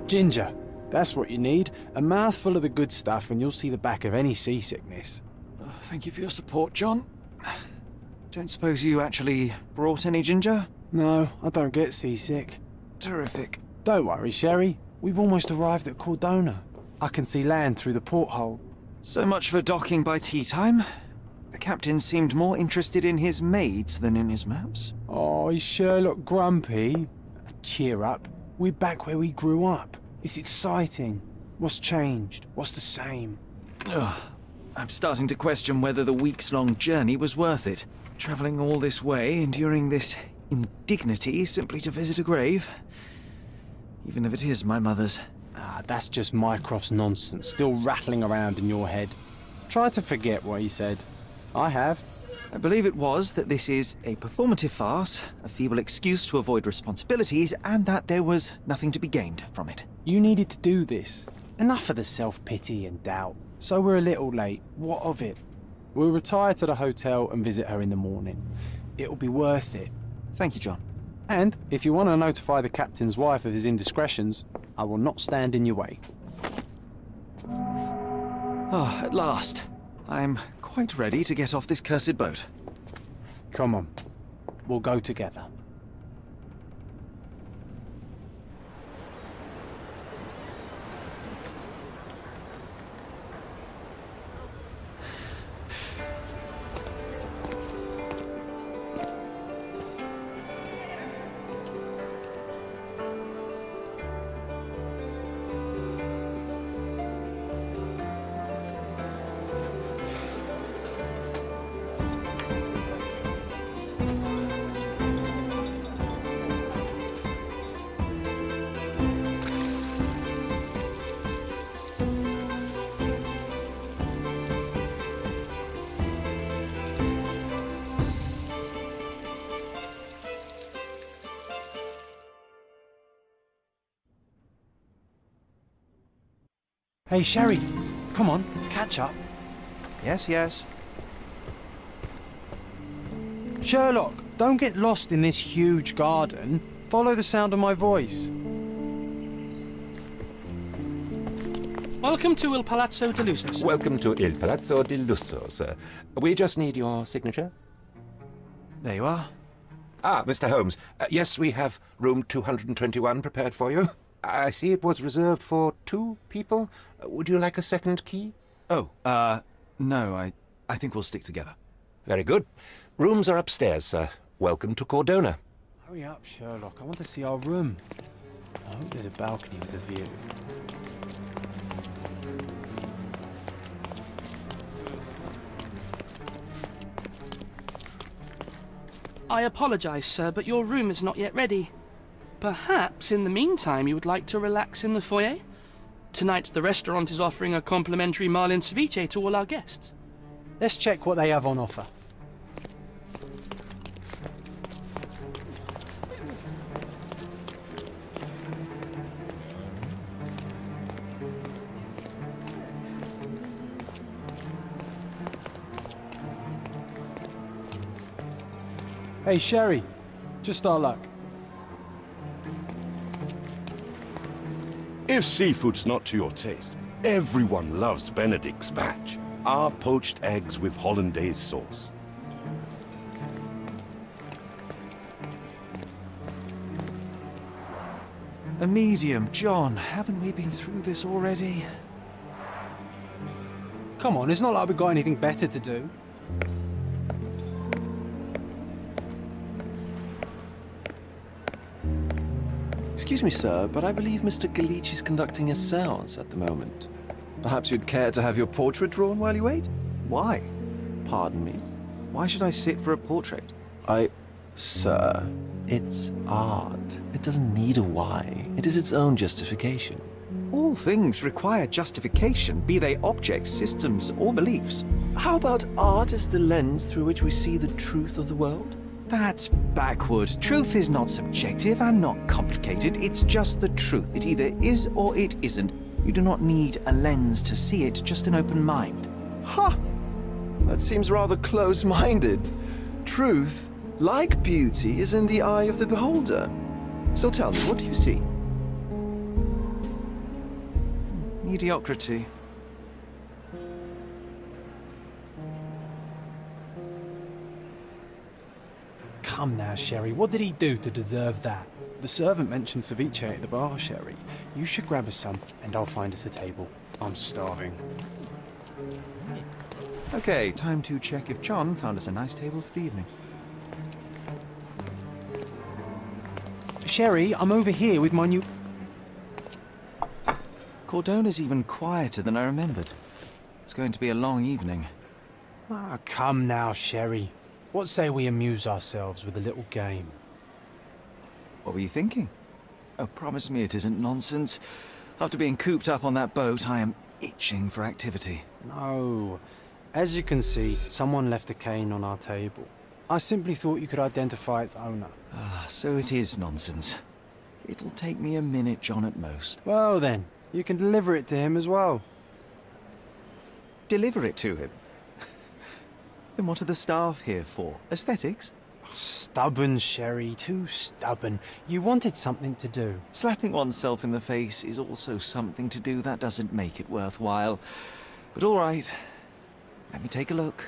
Ginger. That's what you need. A mouthful of the good stuff and you'll see the back of any seasickness. Oh, thank you for your support, John. Don't suppose you actually brought any ginger? No, I don't get seasick. Terrific. Don't worry, Sherry. We've almost arrived at Cordona. I can see land through the porthole. So much for docking by tea time. The captain seemed more interested in his maids than in his maps. Oh, is Sherlock grumpy? Cheer up. We're back where we grew up. It's exciting. What's changed? What's the same? Ugh. I'm starting to question whether the weeks-long journey was worth it. Travelling all this way, enduring this indignity simply to visit a grave. Even if it is my mother's. Ah, that's just Mycroft's nonsense, still rattling around in your head. Try to forget what he said. I have. I believe it was that this is a performative farce, a feeble excuse to avoid responsibilities, and that there was nothing to be gained from it. You needed to do this. Enough of the self-pity and doubt. So we're a little late. What of it? We'll retire to the hotel and visit her in the morning. It'll be worth it. Thank you, John. And if you want to notify the captain's wife of his indiscretions, I will not stand in your way. Ah, at last. I'm quite ready to get off this cursed boat. Come on. We'll go together. Hey, Sherry. Come on, catch up. Yes, yes. Sherlock, don't get lost in this huge garden. Follow the sound of my voice. Welcome to Il Palazzo di Lusso, sir. Welcome to Il Palazzo di Lusso, sir. We just need your signature. There you are. Ah, Mr. Holmes. Yes, we have room 221 prepared for you. I see it was reserved for 2 people. Would you like a second key? Oh, no, I think we'll stick together. Very good. Rooms are upstairs, sir. Welcome to Cordona. Hurry up, Sherlock. I want to see our room. I hope there's a balcony with a view. I apologise, sir, but your room is not yet ready. Perhaps, in the meantime, you would like to relax in the foyer? Tonight, the restaurant is offering a complimentary marlin ceviche to all our guests. Let's check what they have on offer. Hey, Sherry. Just our luck. If seafood's not to your taste, everyone loves Benedict's batch. Our poached eggs with hollandaise sauce. A medium, John. Haven't we been through this already? Come on, it's not like we've got anything better to do. Excuse me, sir, but I believe Mr. Galich is conducting a séance at the moment. Perhaps you'd care to have your portrait drawn while you wait? Why? Pardon me? Why should I sit for a portrait? Sir, it's art. It doesn't need a why. It is its own justification. All things require justification, be they objects, systems, or beliefs. How about art as the lens through which we see the truth of the world? That's backward. Truth is not subjective and not complicated. It's just the truth. It either is or it isn't. You do not need a lens to see it, just an open mind. Ha! That seems rather close-minded. Truth, like beauty, is in the eye of the beholder. So tell me, what do you see? Mediocrity. Come now, Sherry, what did he do to deserve that? The servant mentioned ceviche at the bar, Sherry. You should grab us some, and I'll find us a table. I'm starving. Okay, time to check if John found us a nice table for the evening. Sherry, I'm over here with my new... Cordona's even quieter than I remembered. It's going to be a long evening. Ah, come now, Sherry. What say we amuse ourselves with a little game? What were you thinking? Oh, promise me it isn't nonsense. After being cooped up on that boat, I am itching for activity. No. As you can see, someone left a cane on our table. I simply thought you could identify its owner. Ah, so it is nonsense. It'll take me a minute, John, at most. Well then, you can deliver it to him as well. Deliver it to him? Then what are the staff here for? Aesthetics? Stubborn, Sherry, too stubborn. You wanted something to do. Slapping oneself in the face is also something to do. That doesn't make it worthwhile. But all right, let me take a look.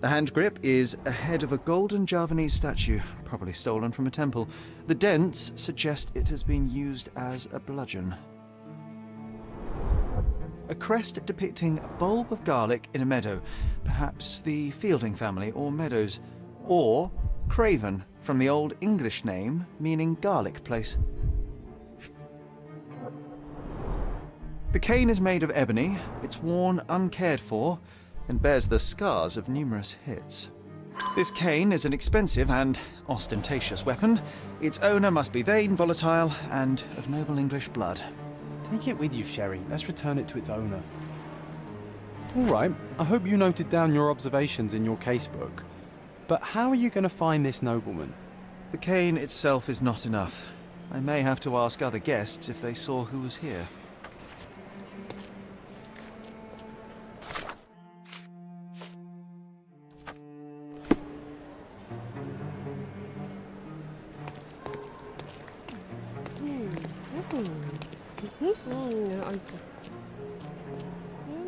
The hand grip is a head of a golden Javanese statue, probably stolen from a temple. The dents suggest it has been used as a bludgeon. A crest depicting a bulb of garlic in a meadow, perhaps the Fielding family or Meadows, or Craven, from the Old English name meaning garlic place. The cane is made of ebony, it's worn uncared for, and bears the scars of numerous hits. This cane is an expensive and ostentatious weapon. Its owner must be vain, volatile, and of noble English blood. Take it with you, Sherry. Let's return it to its owner. All right, I hope you noted down your observations in your casebook. But how are you going to find this nobleman? The cane itself is not enough. I may have to ask other guests if they saw who was here.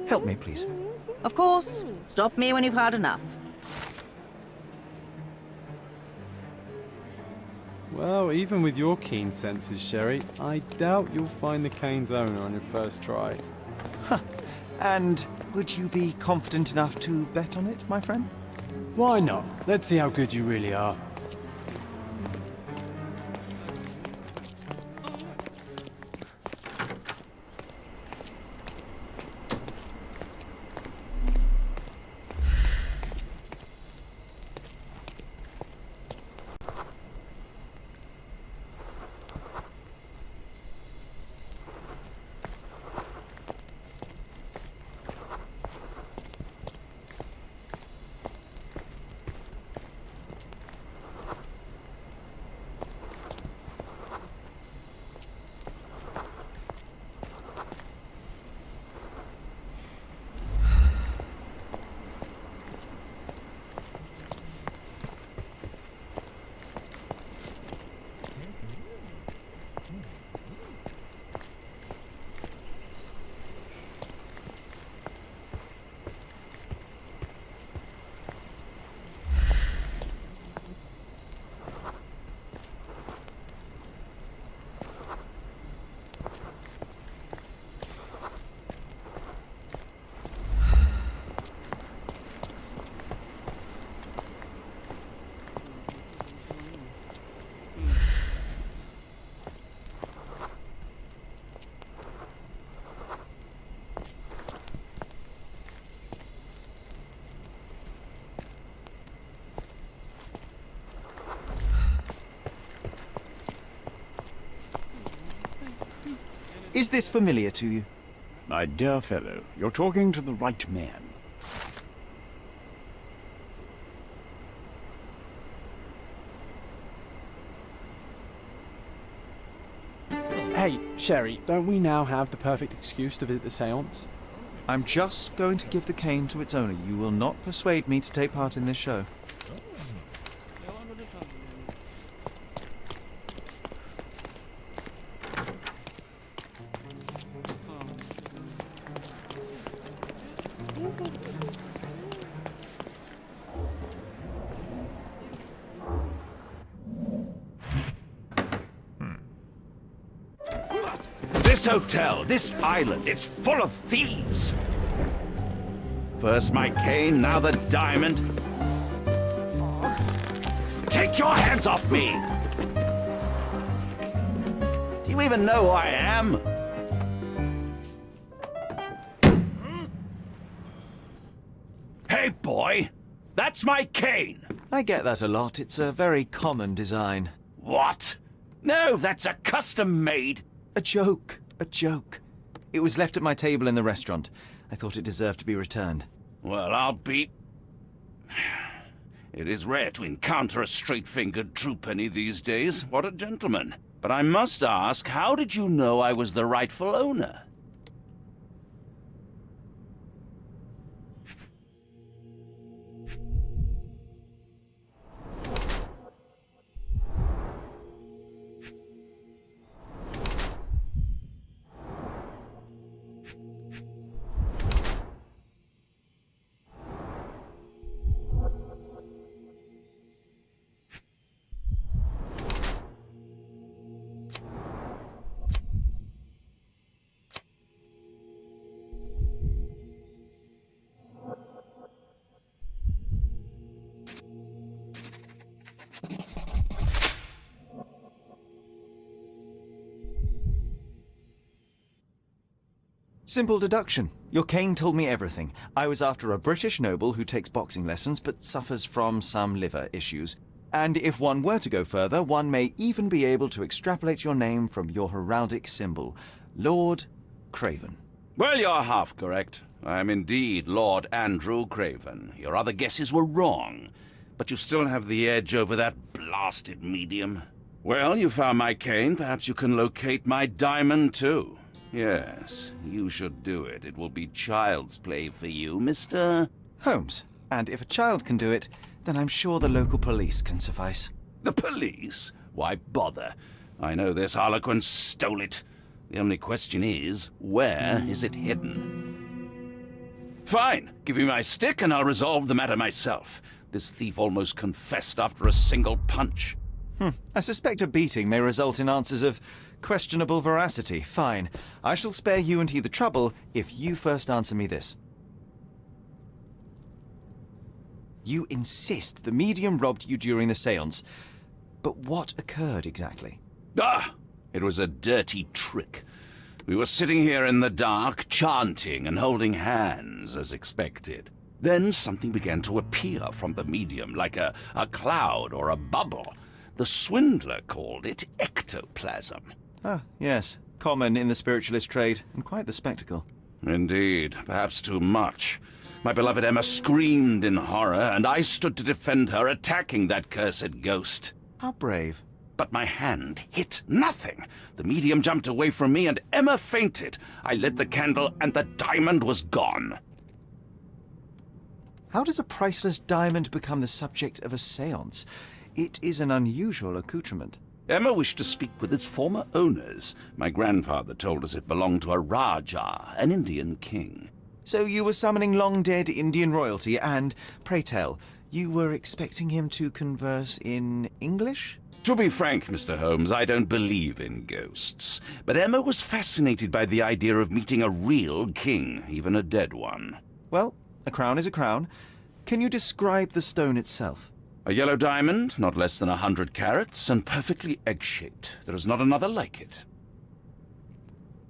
Help me, please. Of course. Stop me when you've had enough. Well, even with your keen senses, Sherry, I doubt you'll find the cane's owner on your first try. And would you be confident enough to bet on it, my friend? Why not? Let's see how good you really are. Is this familiar to you? My dear fellow, you're talking to the right man. Hey, Sherry, don't we now have the perfect excuse to visit the seance? I'm just going to give the cane to its owner. You will not persuade me to take part in this show. This hotel, this island, it's full of thieves. First my cane, now the diamond. Take your hands off me! Do you even know who I am? Hey, boy! That's my cane! I get that a lot. It's a very common design. What? No, that's a custom-made. A joke. A joke. It was left at my table in the restaurant. I thought it deserved to be returned. Well, I'll be... It is rare to encounter a straight-fingered true penny these days. What a gentleman. But I must ask, how did you know I was the rightful owner? Simple deduction. Your cane told me everything. I was after a British noble who takes boxing lessons but suffers from some liver issues. And if one were to go further, one may even be able to extrapolate your name from your heraldic symbol, Lord Craven. Well, you're half correct. I am indeed Lord Andrew Craven. Your other guesses were wrong. But you still have the edge over that blasted medium. Well, you found my cane. Perhaps you can locate my diamond, too. Yes, you should do it. It will be child's play for you, Mr. Holmes. And if a child can do it, then I'm sure the local police can suffice. The police? Why bother? I know this harlequin stole it. The only question is, where is it hidden? Fine. Give me my stick and I'll resolve the matter myself. This thief almost confessed after a single punch. I suspect a beating may result in answers of questionable veracity. Fine. I shall spare you and he the trouble if you first answer me this. You insist the medium robbed you during the séance. But what occurred exactly? It was a dirty trick. We were sitting here in the dark, chanting and holding hands, as expected. Then something began to appear from the medium, like a cloud or a bubble. The swindler called it ectoplasm. Ah, yes. Common in the spiritualist trade, and quite the spectacle. Indeed, perhaps too much. My beloved Emma screamed in horror, and I stood to defend her, attacking that cursed ghost. How brave. But my hand hit nothing. The medium jumped away from me, and Emma fainted. I lit the candle, and the diamond was gone. How does a priceless diamond become the subject of a séance? It is an unusual accoutrement. Emma wished to speak with its former owners. My grandfather told us it belonged to a Rajah, an Indian king. So you were summoning long-dead Indian royalty, and, pray tell, you were expecting him to converse in English? To be frank, Mr. Holmes, I don't believe in ghosts. But Emma was fascinated by the idea of meeting a real king, even a dead one. Well, a crown is a crown. Can you describe the stone itself? A yellow diamond, not less than 100 carats, and perfectly egg-shaped. There is not another like it.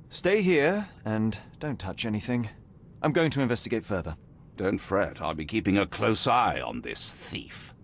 Stay here, and don't touch anything. I'm going to investigate further. Don't fret, I'll be keeping a close eye on this thief.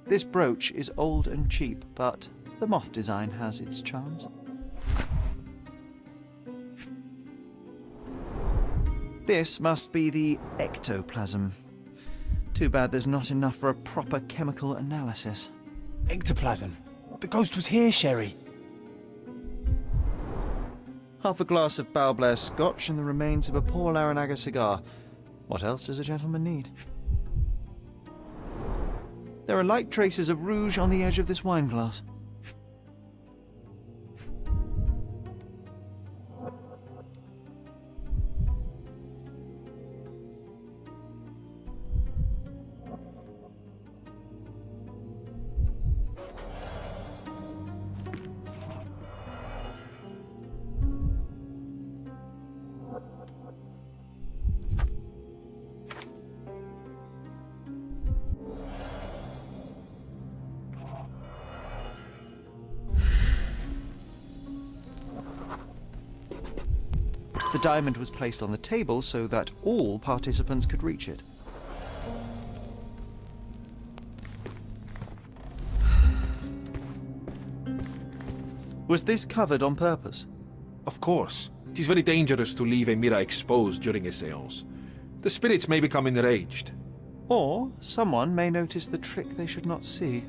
This brooch is old and cheap, but the moth design has its charms. This must be the ectoplasm. Too bad there's not enough for a proper chemical analysis. Ectoplasm. The ghost was here, Sherry. Half a glass of Balblair scotch and the remains of a Paul Aranaga cigar. What else does a gentleman need? There are light traces of rouge on the edge of this wine glass. The diamond was placed on the table so that all participants could reach it. Was this covered on purpose? Of course. It is very dangerous to leave a mirror exposed during a séance. The spirits may become enraged. Or someone may notice the trick they should not see.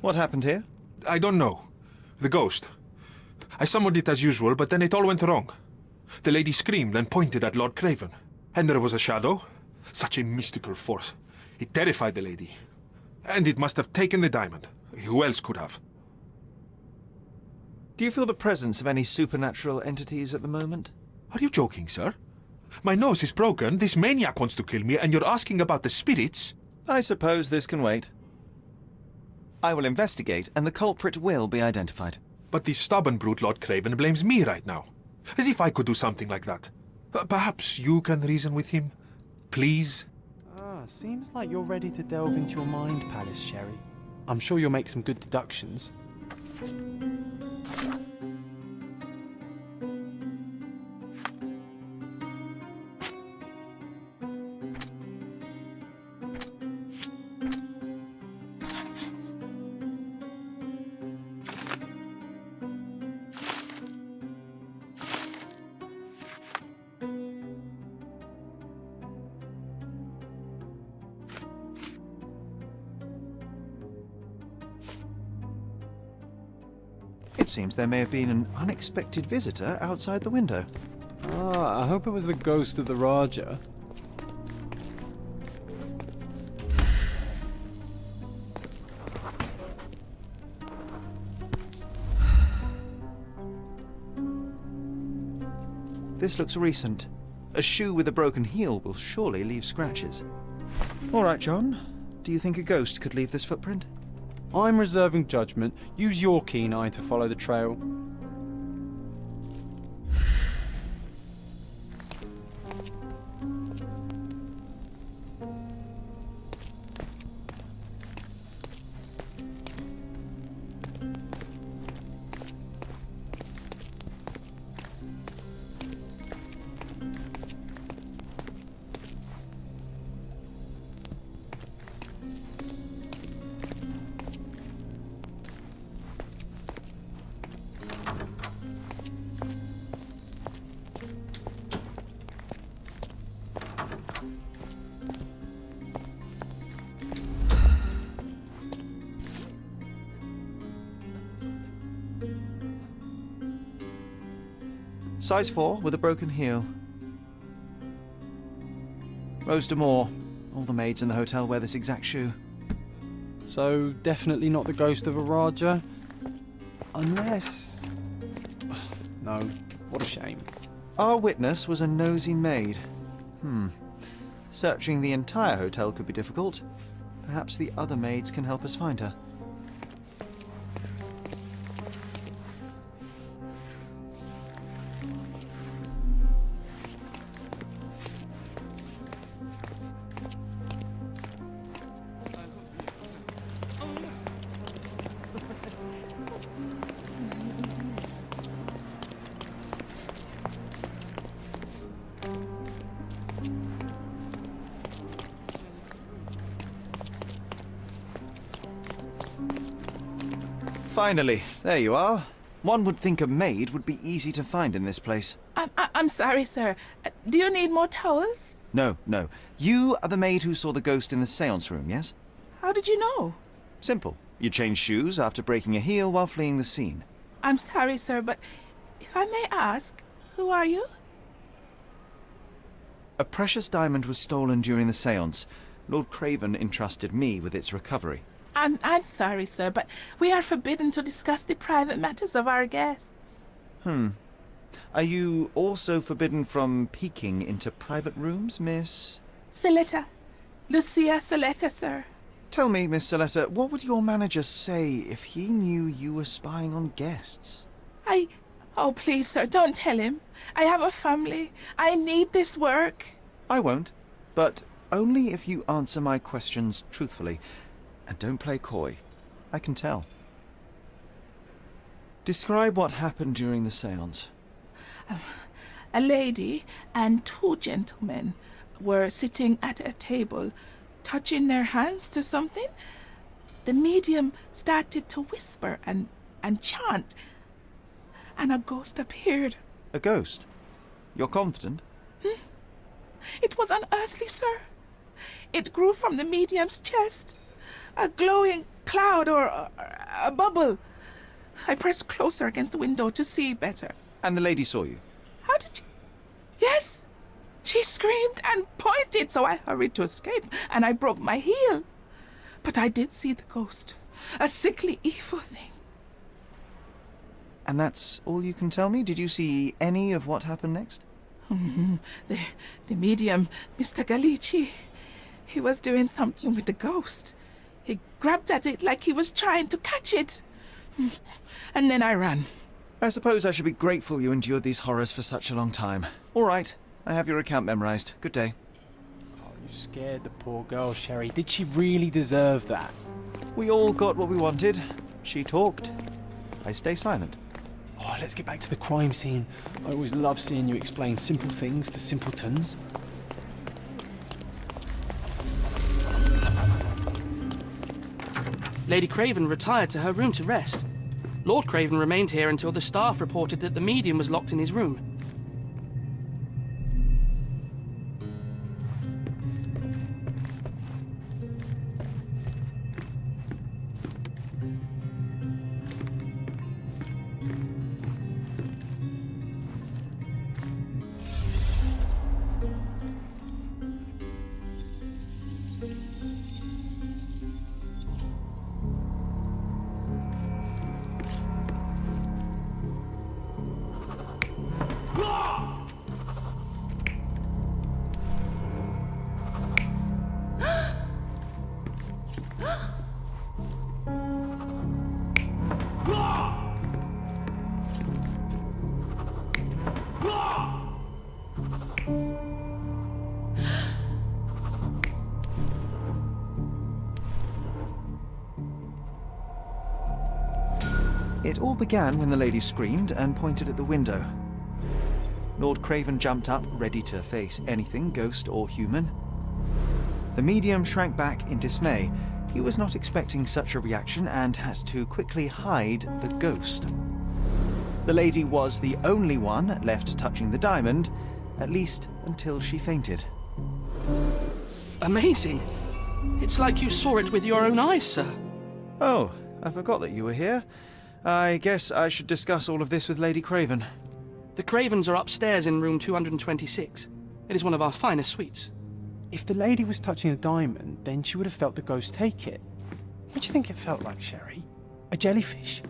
What happened here? I don't know. The ghost. I summoned it as usual, but then it all went wrong. The lady screamed and pointed at Lord Craven. And there was a shadow. Such a mystical force. It terrified the lady. And it must have taken the diamond. Who else could have? Do you feel the presence of any supernatural entities at the moment? Are you joking, sir? My nose is broken, this maniac wants to kill me, and you're asking about the spirits? I suppose this can wait. I will investigate, and the culprit will be identified. But the stubborn brute Lord Craven blames me right now. As if I could do something like that. Perhaps you can reason with him? Please? Seems like you're ready to delve into your mind palace, Sherry. I'm sure you'll make some good deductions. It seems there may have been an unexpected visitor outside the window. I hope it was the ghost of the Raja. This looks recent. A shoe with a broken heel will surely leave scratches. All right, John. Do you think a ghost could leave this footprint? I'm reserving judgment. Use your keen eye to follow the trail. Size 4 with a broken heel. Rose D'Amour. All the maids in the hotel wear this exact shoe. So, definitely not the ghost of a Raja? Unless... No, what a shame. Our witness was a nosy maid. Searching the entire hotel could be difficult. Perhaps the other maids can help us find her. Finally, there you are. One would think a maid would be easy to find in this place. I'm sorry, sir. Do you need more towels? No. You are the maid who saw the ghost in the seance room, yes? How did you know? Simple. You changed shoes after breaking a heel while fleeing the scene. I'm sorry, sir, but if I may ask, who are you? A precious diamond was stolen during the seance. Lord Craven entrusted me with its recovery. I'm sorry, sir, but we are forbidden to discuss the private matters of our guests. Are you also forbidden from peeking into private rooms, Miss? Saletta. Lucia Saletta, sir. Tell me, Miss Saletta, what would your manager say if he knew you were spying on guests? Oh, please, sir, don't tell him. I have a family. I need this work. I won't, but only if you answer my questions truthfully. And don't play coy. I can tell. Describe what happened during the seance. A lady and two gentlemen were sitting at a table, touching their hands to something. The medium started to whisper and chant, and a ghost appeared. A ghost? You're confident? It was unearthly, sir. It grew from the medium's chest. A glowing cloud or a bubble. I pressed closer against the window to see better. And the lady saw you? How did you... Yes! She screamed and pointed, so I hurried to escape, and I broke my heel. But I did see the ghost. A sickly, evil thing. And that's all you can tell me? Did you see any of what happened next? The medium, Mr. Galici, he was doing something with the ghost. He grabbed at it like he was trying to catch it. And then I ran. I suppose I should be grateful you endured these horrors for such a long time. All right, I have your account memorized. Good day. Oh, you scared the poor girl, Sherry. Did she really deserve that? We all got what we wanted. She talked. I stay silent. Oh, let's get back to the crime scene. I always love seeing you explain simple things to simpletons. Lady Craven retired to her room to rest. Lord Craven remained here until the staff reported that the medium was locked in his room. It all began when the lady screamed and pointed at the window. Lord Craven jumped up, ready to face anything, ghost or human. The medium shrank back in dismay. He was not expecting such a reaction and had to quickly hide the ghost. The lady was the only one left touching the diamond, at least until she fainted. Amazing. It's like you saw it with your own eyes, sir. Oh, I forgot that you were here. I guess I should discuss all of this with Lady Craven. The Cravens are upstairs in room 226. It is one of our finest suites. If the lady was touching a diamond, then she would have felt the ghost take it. What do you think it felt like, Sherry? A jellyfish?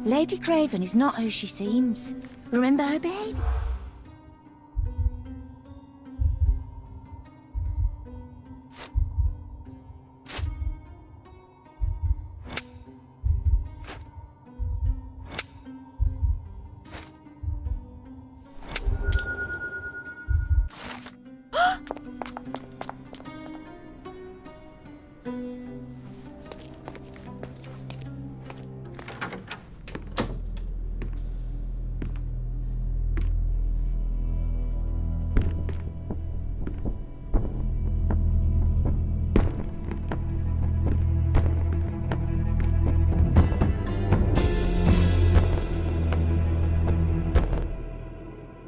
Lady Craven is not who she seems. Remember her behaviour?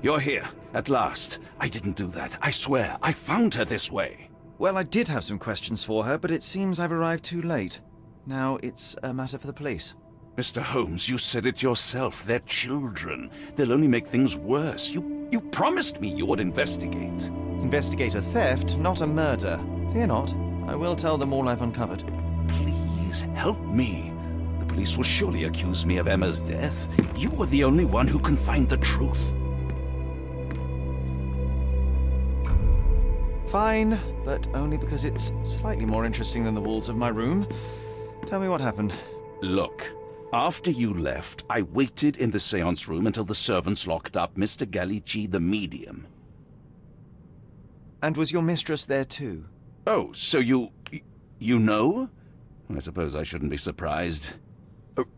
You're here, at last. I didn't do that. I swear, I found her this way. Well, I did have some questions for her, but it seems I've arrived too late. Now it's a matter for the police. Mr. Holmes, you said it yourself. They're children. They'll only make things worse. You promised me you would investigate. Investigate a theft, not a murder. Fear not. I will tell them all I've uncovered. Please, help me. The police will surely accuse me of Emma's death. You are the only one who can find the truth. Fine, but only because it's slightly more interesting than the walls of my room. Tell me what happened. Look, after you left, I waited in the seance room until the servants locked up Mr. Gallici, the medium. And was your mistress there too? Oh, so you know? I suppose I shouldn't be surprised.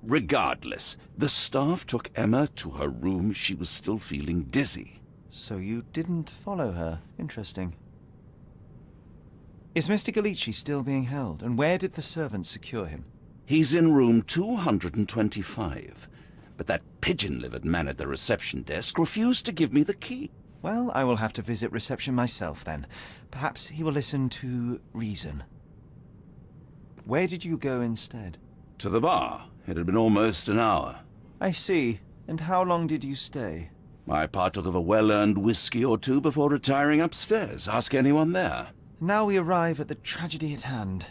Regardless, the staff took Emma to her room. She was still feeling dizzy. So you didn't follow her. Interesting. Is Mr. Gallici still being held, and where did the servants secure him? He's in room 225, but that pigeon-livered man at the reception desk refused to give me the key. Well, I will have to visit reception myself then. Perhaps he will listen to reason. Where did you go instead? To the bar. It had been almost an hour. I see. And how long did you stay? I partook of a well-earned whiskey or two before retiring upstairs. Ask anyone there. Now we arrive at the tragedy at hand.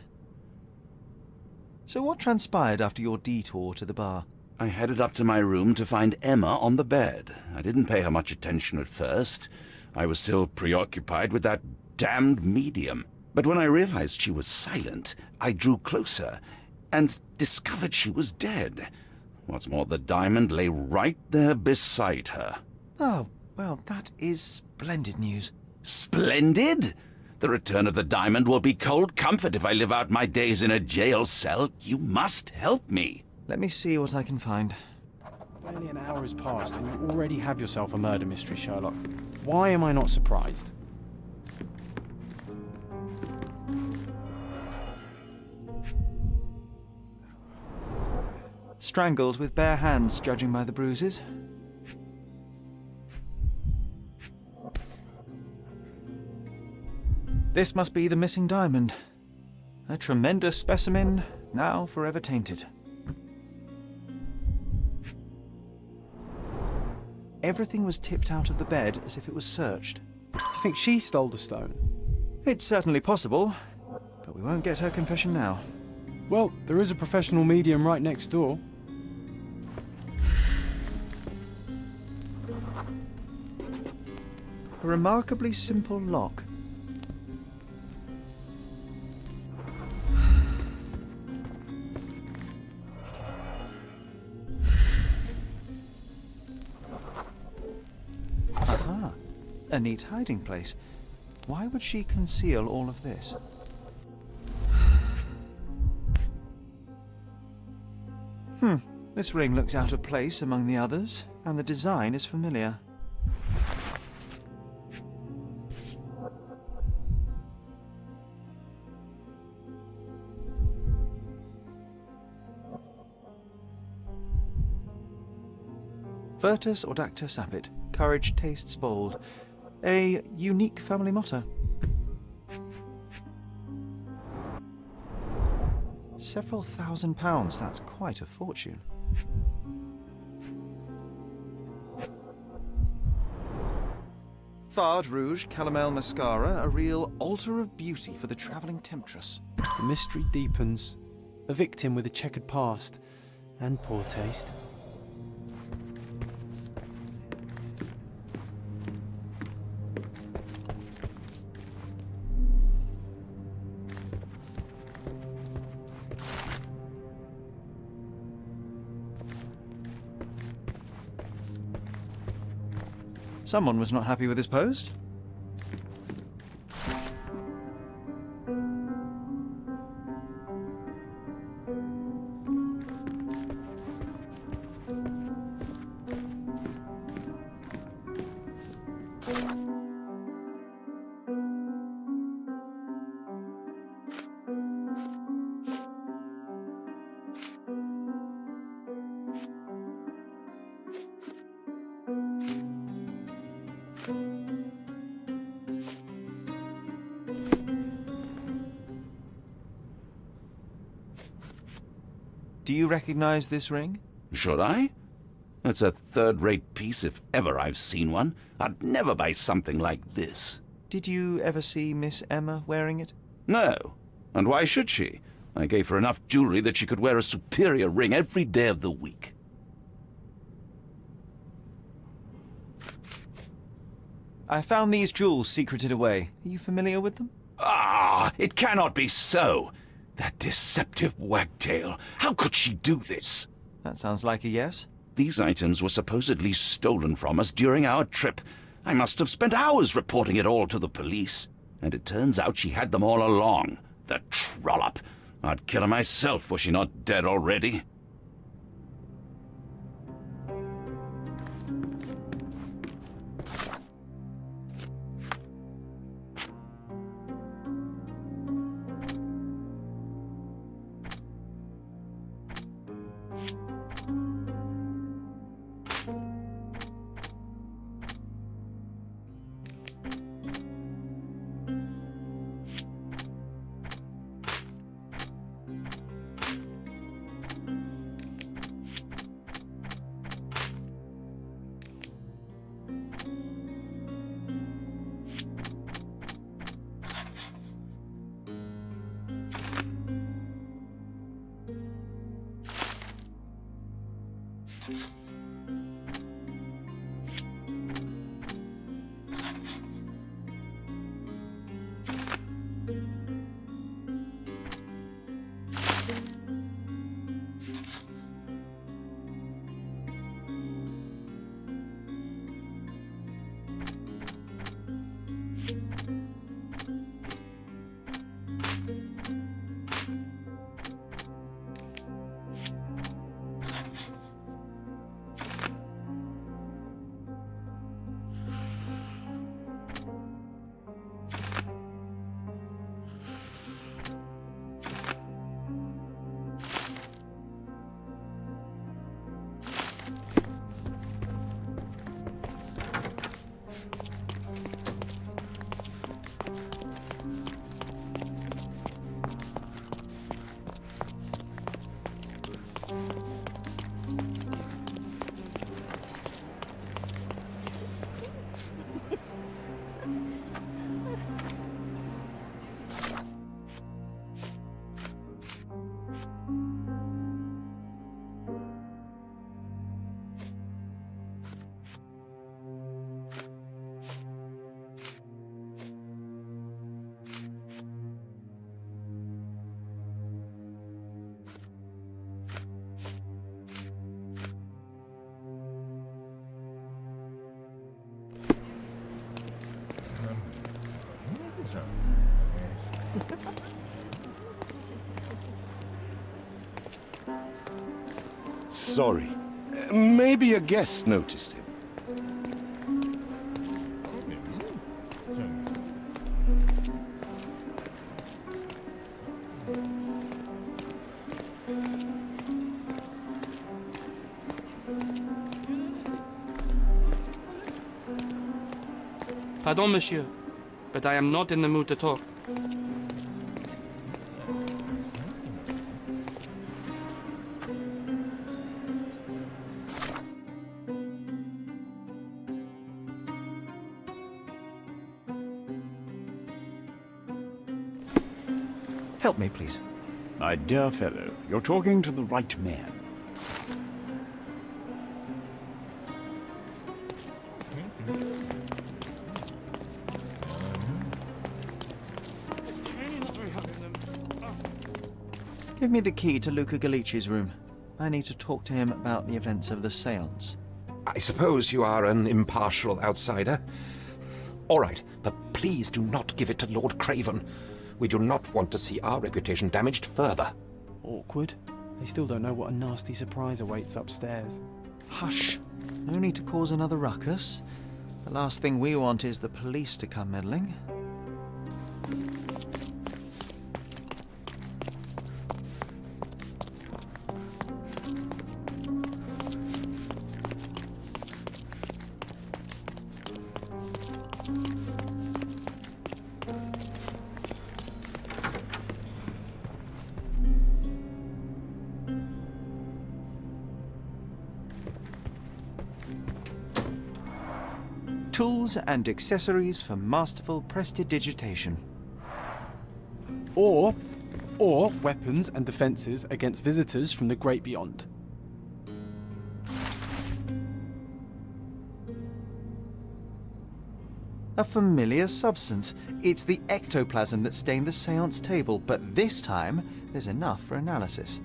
So what transpired after your detour to the bar? I headed up to my room to find Emma on the bed. I didn't pay her much attention at first. I was still preoccupied with that damned medium. But when I realized she was silent, I drew closer and discovered she was dead. What's more, the diamond lay right there beside her. Oh, well, that is splendid news. Splendid? The return of the diamond will be cold comfort if I live out my days in a jail cell. You must help me. Let me see what I can find. Barely an hour has passed and you already have yourself a murder mystery, Sherlock. Why am I not surprised? Strangled with bare hands, judging by the bruises. This must be the missing diamond. A tremendous specimen, now forever tainted. Everything was tipped out of the bed as if it was searched. Do you think she stole the stone? It's certainly possible, but we won't get her confession now. Well, there is a professional medium right next door. A remarkably simple lock. Aha! A neat hiding place. Why would she conceal all of this? This ring looks out of place among the others, and the design is familiar. Virtus audacta sapit. Courage tastes bold. A unique family motto. Several £1,000s, that's quite a fortune. Fard Rouge Calomel Mascara, a real altar of beauty for the travelling temptress. The mystery deepens. A victim with a checkered past and poor taste. Someone was not happy with his post. Do you recognize this ring? Should I? It's a third-rate piece if ever I've seen one. I'd never buy something like this. Did you ever see Miss Emma wearing it? No. And why should she? I gave her enough jewelry that she could wear a superior ring every day of the week. I found these jewels secreted away. Are you familiar with them? Ah, it cannot be so. That deceptive wagtail. How could she do this? That sounds like a yes. These items were supposedly stolen from us during our trip. I must have spent hours reporting it all to the police. And it turns out she had them all along. The trollop. I'd kill her myself were she not dead already. Sorry. Maybe a guest noticed him. Pardon, monsieur, but I am not in the mood to talk. Help me, please. My dear fellow, you're talking to the right man. Give me the key to Luca Galici's room. I need to talk to him about the events of the séance. I suppose you are an impartial outsider. All right, but please do not give it to Lord Craven. We do not want to see our reputation damaged further. Awkward. They still don't know what a nasty surprise awaits upstairs. Hush. No need to cause another ruckus. The last thing we want is the police to come meddling. Tools and accessories for masterful prestidigitation. Or weapons and defences against visitors from the great beyond. A familiar substance. It's the ectoplasm that stained the seance table, but this time there's enough for analysis.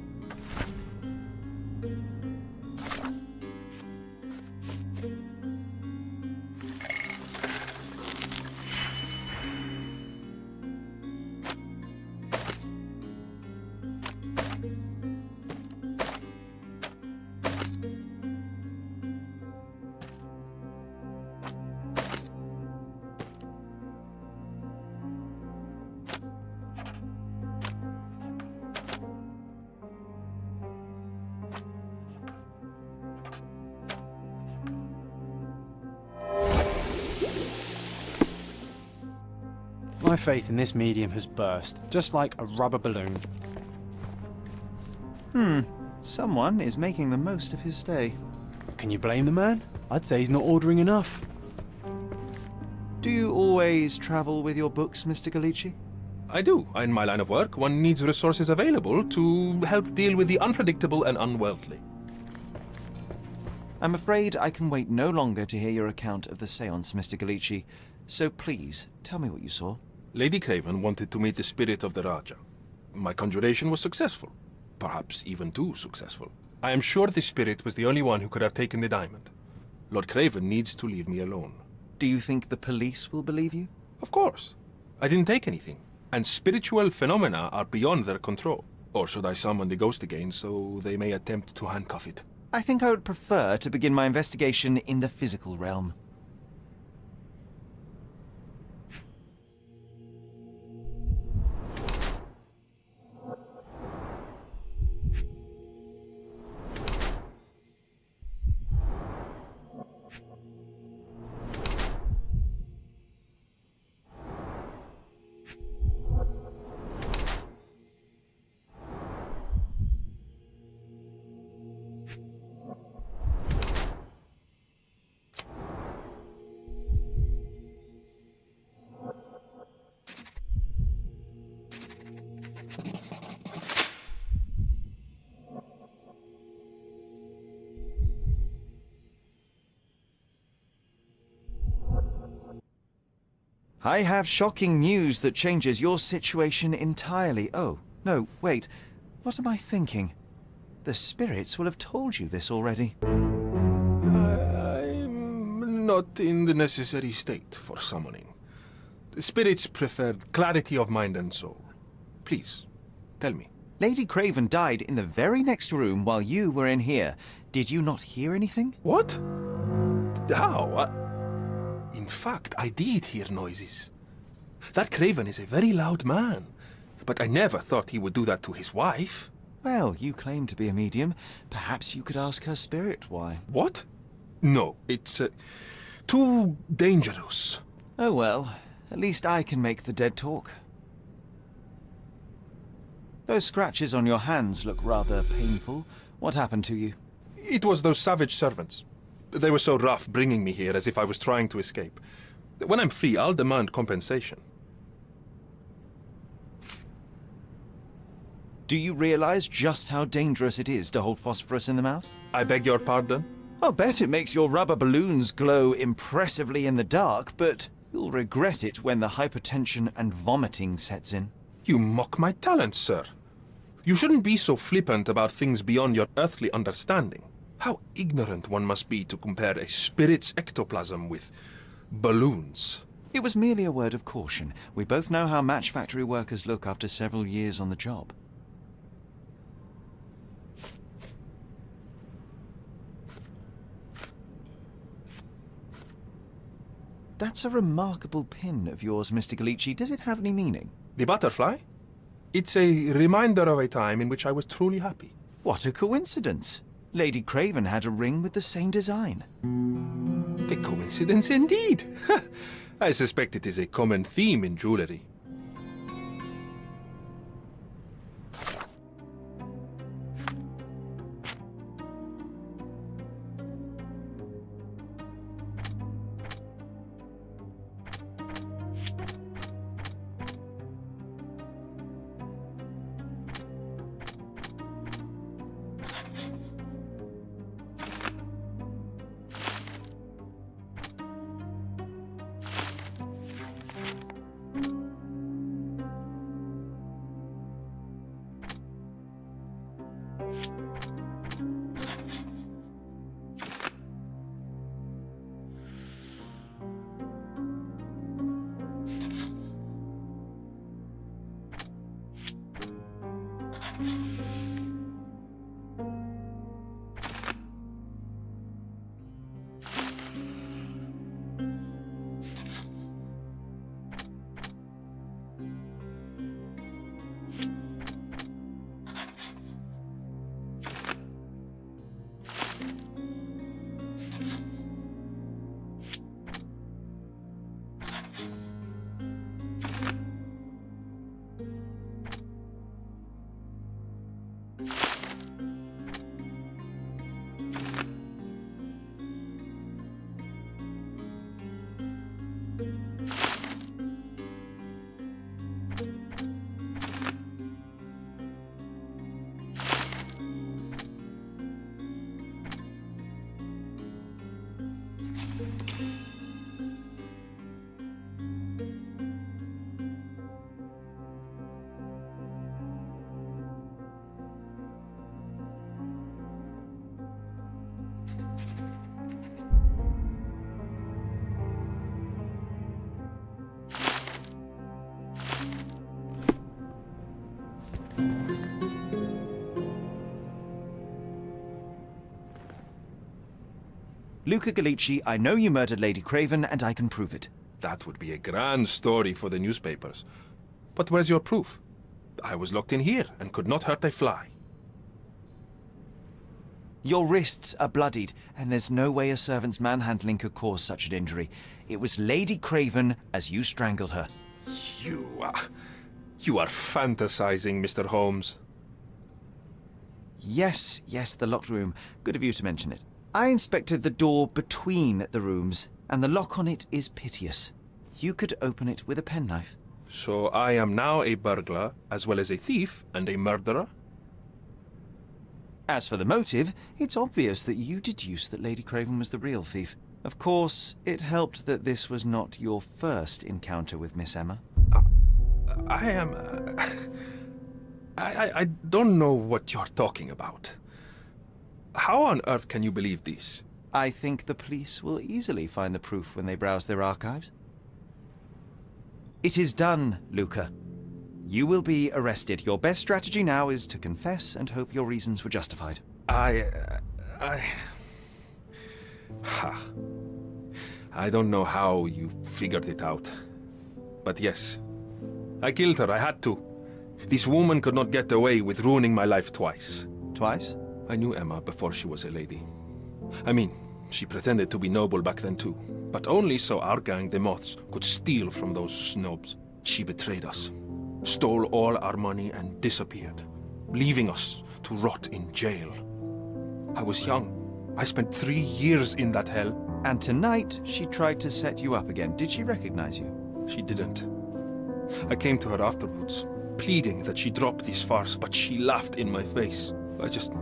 My faith in this medium has burst, just like a rubber balloon. Someone is making the most of his stay. Can you blame the man? I'd say he's not ordering enough. Do you always travel with your books, Mr. Galici? I do. In my line of work, one needs resources available to help deal with the unpredictable and unworldly. I'm afraid I can wait no longer to hear your account of the seance, Mr. Galici. So please, tell me what you saw. Lady Craven wanted to meet the spirit of the Raja. My conjuration was successful. Perhaps even too successful. I am sure the spirit was the only one who could have taken the diamond. Lord Craven needs to leave me alone. Do you think the police will believe you? Of course. I didn't take anything. And spiritual phenomena are beyond their control. Or should I summon the ghost again so they may attempt to handcuff it? I think I would prefer to begin my investigation in the physical realm. I have shocking news that changes your situation entirely. Oh, no, wait. What am I thinking? The spirits will have told you this already. I'm not in the necessary state for summoning. The spirits preferred clarity of mind and soul. Please, tell me. Lady Craven died in the very next room while you were in here. Did you not hear anything? What? How? In fact, I did hear noises. That Craven is a very loud man, but I never thought he would do that to his wife. Well, you claim to be a medium. Perhaps you could ask her spirit why. What? No, it's too dangerous. Oh well, at least I can make the dead talk. Those scratches on your hands look rather painful. What happened to you? It was those savage servants. They were so rough bringing me here as if I was trying to escape. When I'm free, I'll demand compensation. Do you realize just how dangerous it is to hold phosphorus in the mouth? I beg your pardon? I'll bet it makes your rubber balloons glow impressively in the dark, but you'll regret it when the hypertension and vomiting sets in. You mock my talents, sir. You shouldn't be so flippant about things beyond your earthly understanding. How ignorant one must be to compare a spirit's ectoplasm with balloons. It was merely a word of caution. We both know how match factory workers look after several years on the job. That's a remarkable pin of yours, Mr. Galici. Does it have any meaning? The butterfly? It's a reminder of a time in which I was truly happy. What a coincidence. Lady Craven had a ring with the same design. A coincidence indeed. I suspect it is a common theme in jewelry. Luca Gallici, I know you murdered Lady Craven, and I can prove it. That would be a grand story for the newspapers. But where's your proof? I was locked in here and could not hurt a fly. Your wrists are bloodied, and there's no way a servant's manhandling could cause such an injury. It was Lady Craven as you strangled her. You are fantasizing, Mr. Holmes. Yes, the locked room. Good of you to mention it. I inspected the door between the rooms, and the lock on it is piteous. You could open it with a penknife. So I am now a burglar, as well as a thief and a murderer? As for the motive, it's obvious that you deduced that Lady Craven was the real thief. Of course, it helped that this was not your first encounter with Miss Emma. I don't know what you're talking about. How on earth can you believe this? I think the police will easily find the proof when they browse their archives. It is done, Luca. You will be arrested. Your best strategy now is to confess and hope your reasons were justified. I don't know how you figured it out. But yes, I killed her. I had to. This woman could not get away with ruining my life twice. Twice? I knew Emma before she was a lady. I mean, she pretended to be noble back then too. But only so our gang, the Moths, could steal from those snobs. She betrayed us, stole all our money and disappeared, leaving us to rot in jail. I was young. I spent 3 years in that hell. And tonight, she tried to set you up again. Did she recognize you? She didn't. I came to her afterwards, pleading that she drop this farce, but she laughed in my face. I just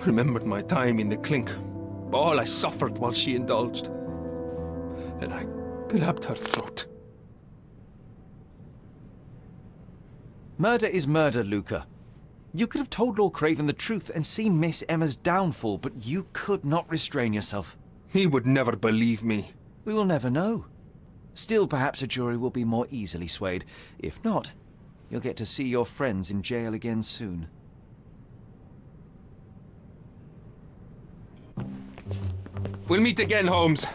remembered my time in the clink, all I suffered while she indulged. And I grabbed her throat. Murder is murder, Luca. You could have told Lord Craven the truth and seen Miss Emma's downfall, but you could not restrain yourself. He would never believe me. We will never know. Still, perhaps a jury will be more easily swayed. If not, you'll get to see your friends in jail again soon. We'll meet again, Holmes.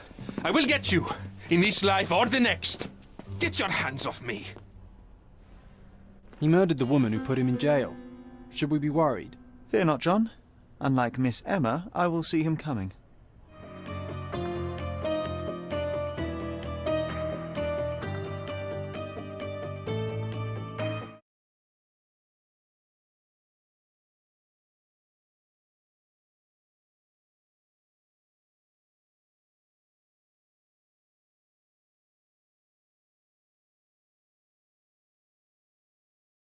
I will get you, in this life or the next. Get your hands off me. He murdered the woman who put him in jail. Should we be worried? Fear not, John. Unlike Miss Emma, I will see him coming.